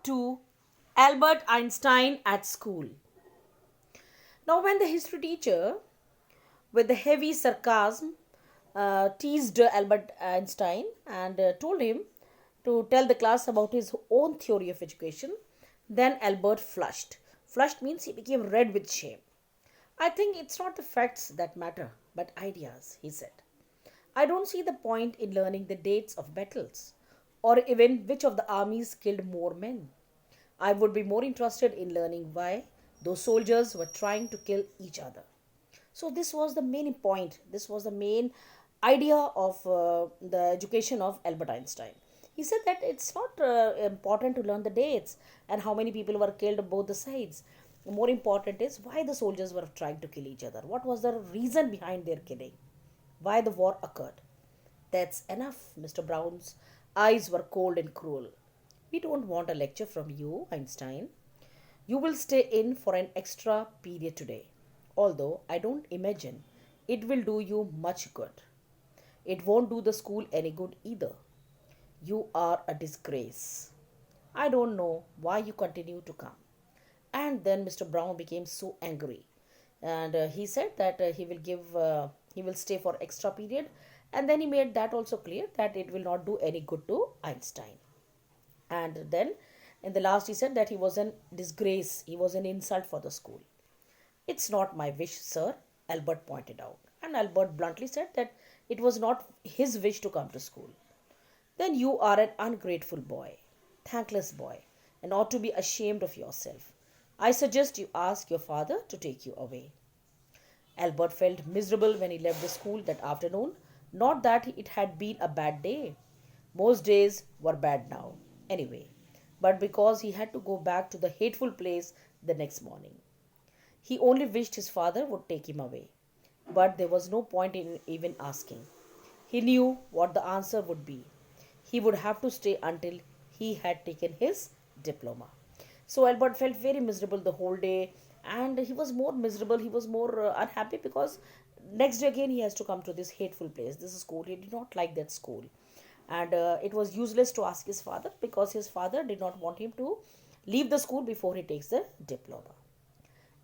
Part 2, Albert Einstein at School. Now, when the history teacher, with the heavy sarcasm, teased Albert Einstein and told him to tell the class about his own theory of education, then Albert flushed. Flushed means he became red with shame. I think it's not the facts that matter, but ideas, he said. I don't see the point in learning the dates of battles, or even which of the armies killed more men. I would be more interested in learning why those soldiers were trying to kill each other. So, this was the main point. This was the main idea of the education of Albert Einstein. He said that it's not important to learn the dates and how many people were killed on both the sides. More important is why the soldiers were trying to kill each other. What was the reason behind their killing? Why the war occurred? That's enough. Mr. Brown's eyes were cold and cruel. We don't want a lecture from you, Einstein. You will stay in for an extra period today, although I don't imagine it will do you much good. It won't do the school any good either. You are a disgrace. I don't know why you continue to come. And then Mr. Brown became so angry, and he said that he will stay for extra period, and then he made that also clear that it will not do any good to Einstein. And then in the last, he said that he was an disgrace, he was an insult for the school. It's not my wish, sir, Albert pointed out. And Albert bluntly said that it was not his wish to come to school. Then you are an ungrateful boy, thankless boy, and ought to be ashamed of yourself. I suggest you ask your father to take you away. Albert felt miserable when he left the school that afternoon. Not that it had been a bad day. Most days were bad now, anyway, but because he had to go back to the hateful place the next morning. He only wished his father would take him away, but there was no point in even asking. He knew what the answer would be. He would have to stay until he had taken his diploma. So Albert felt very miserable the whole day, and he was more miserable, he was more unhappy because next day again he has to come to this hateful place, this school. He did not like that school, and it was useless to ask his father because his father did not want him to leave the school before he takes the diploma.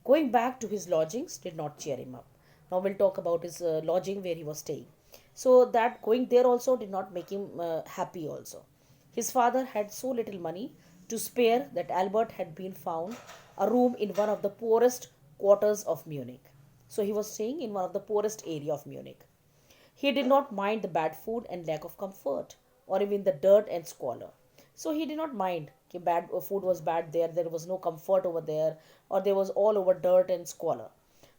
Going back to his lodgings did not cheer him up. Now we'll talk about his lodging where he was staying. So that going there also did not make him happy also. His father had so little money to spare that Albert had been found a room in one of the poorest quarters of Munich. So he was staying in one of the poorest area of Munich. He did not mind the bad food and lack of comfort, or even the dirt and squalor. So he did not mind that bad food was bad there, there was no comfort over there, or there was all over dirt and squalor.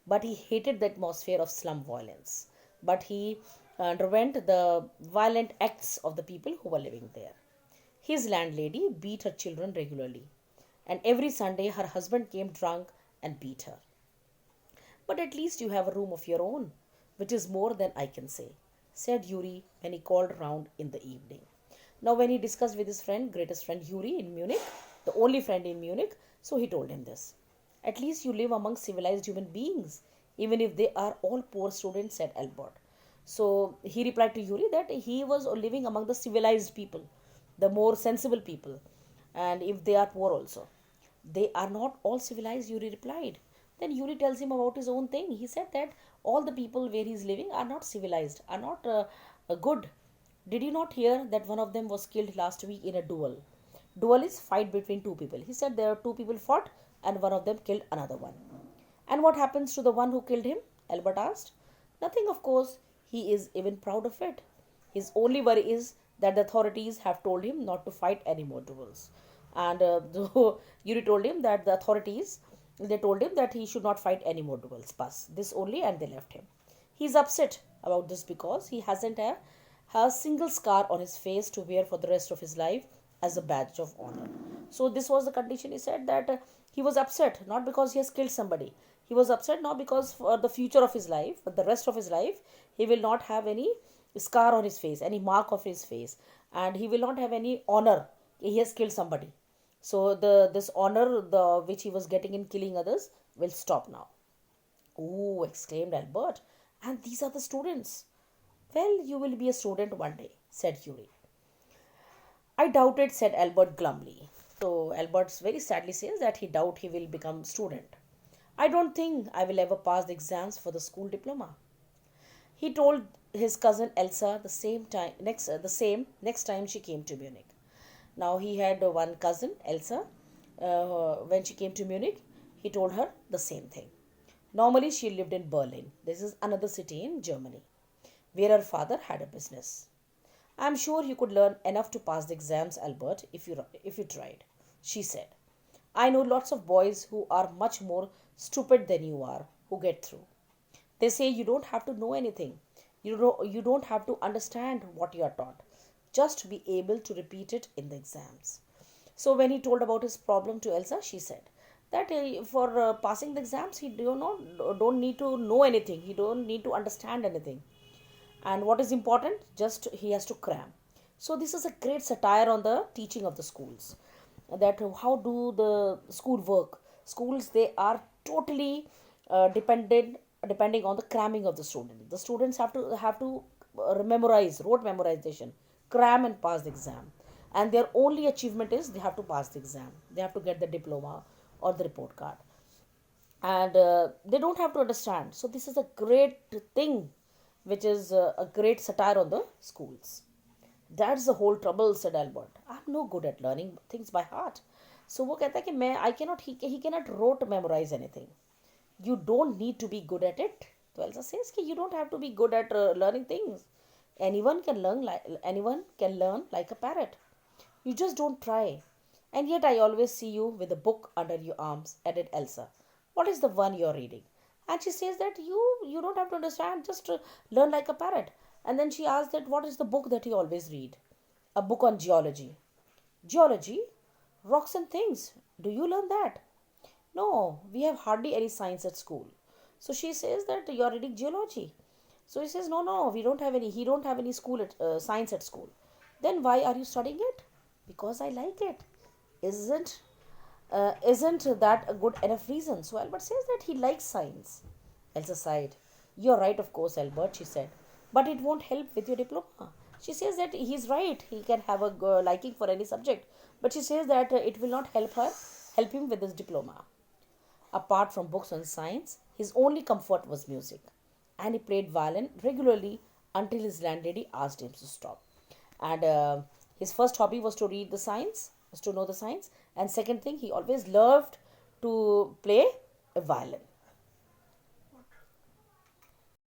But he hated the atmosphere of slum violence. But he underwent the violent acts of the people who were living there. His landlady beat her children regularly, and every Sunday her husband came drunk and beat her. But at least you have a room of your own, which is more than I can say, said Yuri when he called round in the evening. Now, when he discussed with his friend, greatest friend Yuri in Munich, the only friend in Munich, so he told him this. At least you live among civilized human beings, even if they are all poor students, said Albert. So he replied to Yuri that he was living among the civilized people, the more sensible people, and if they are poor also. They are not all civilized, Yuri replied. Then Yuri tells him about his own thing. He said that all the people where he is living are not civilized, are not good. Did you not hear that one of them was killed last week in a duel? Duel is fight between two people. He said there are two people fought and one of them killed another one. And what happens to the one who killed him? Albert asked. Nothing, of course. He is even proud of it. His only worry is that the authorities have told him not to fight any more duels. And Yuri told him that the authorities, they told him that he should not fight any more duels. Pass this only, and they left him. He's upset about this because he hasn't a single scar on his face to wear for the rest of his life as a badge of honor. So this was the condition. He said that he was upset not because he has killed somebody. He was upset not because for the future of his life, but the rest of his life, he will not have any scar on his face, any mark of his face, and he will not have any honor. He has killed somebody. So this honor which he was getting in killing others will stop now. Oh, exclaimed Albert. And these are the students. Well, you will be a student one day, said Yuri. I doubt it, said Albert glumly. So Albert very sadly says that he doubt he will become student. I don't think I will ever pass the exams for the school diploma. He told his cousin Elsa the same next time she came to Munich. Now he had one cousin Elsa. When she came to Munich, he told her the same thing. Normally she lived in Berlin. This is another city in Germany, where her father had a business. I'm sure you could learn enough to pass the exams, Albert, if you tried, she said. I know lots of boys who are much more stupid than you are who get through. They say you don't have to know anything. You don't have to understand what you are taught. Just be able to repeat it in the exams. So when he told about his problem to Elsa, she said that for passing the exams, he don't need to know anything. He don't need to understand anything. And what is important? Just he has to cram. So this is a great satire on the teaching of the schools. That how do the school work? Schools, they are totally depending on the cramming of the student. The students have to memorize, rote memorization, cram and pass the exam, and their only achievement is they have to pass the exam. They have to get the diploma or the report card, and they don't have to understand. So this is a great thing, which is a great satire on the schools. That's the whole trouble, said Albert. I'm no good at learning things by heart. So वो कहता है कि मैं I cannot he cannot rote memorize anything. You don't need to be good at it. So Elsa says कि you don't have to be good at learning things. Anyone can learn like a parrot. You just don't try. And yet I always see you with a book under your arms, added Elsa. What is the one you're reading? And she says that you don't have to understand, just learn like a parrot. And then she asks that what is the book that you always read? A book on geology. Geology? Rocks and things. Do you learn that? No, we have hardly any science at school. So she says that you're reading geology. So he says, no, we don't have any. He don't have any school science at school. Then why are you studying it? Because I like it. Isn't isn't that a good enough reason? So Albert says that he likes science. Elsa sighed. You're right, of course, Albert, she said. But it won't help with your diploma. She says that he's right. He can have a liking for any subject. But she says that it will not help him with his diploma. Apart from books on science, his only comfort was music. And he played violin regularly until his landlady asked him to stop. And his first hobby was to read the science, was to know the science. And second thing, he always loved to play a violin.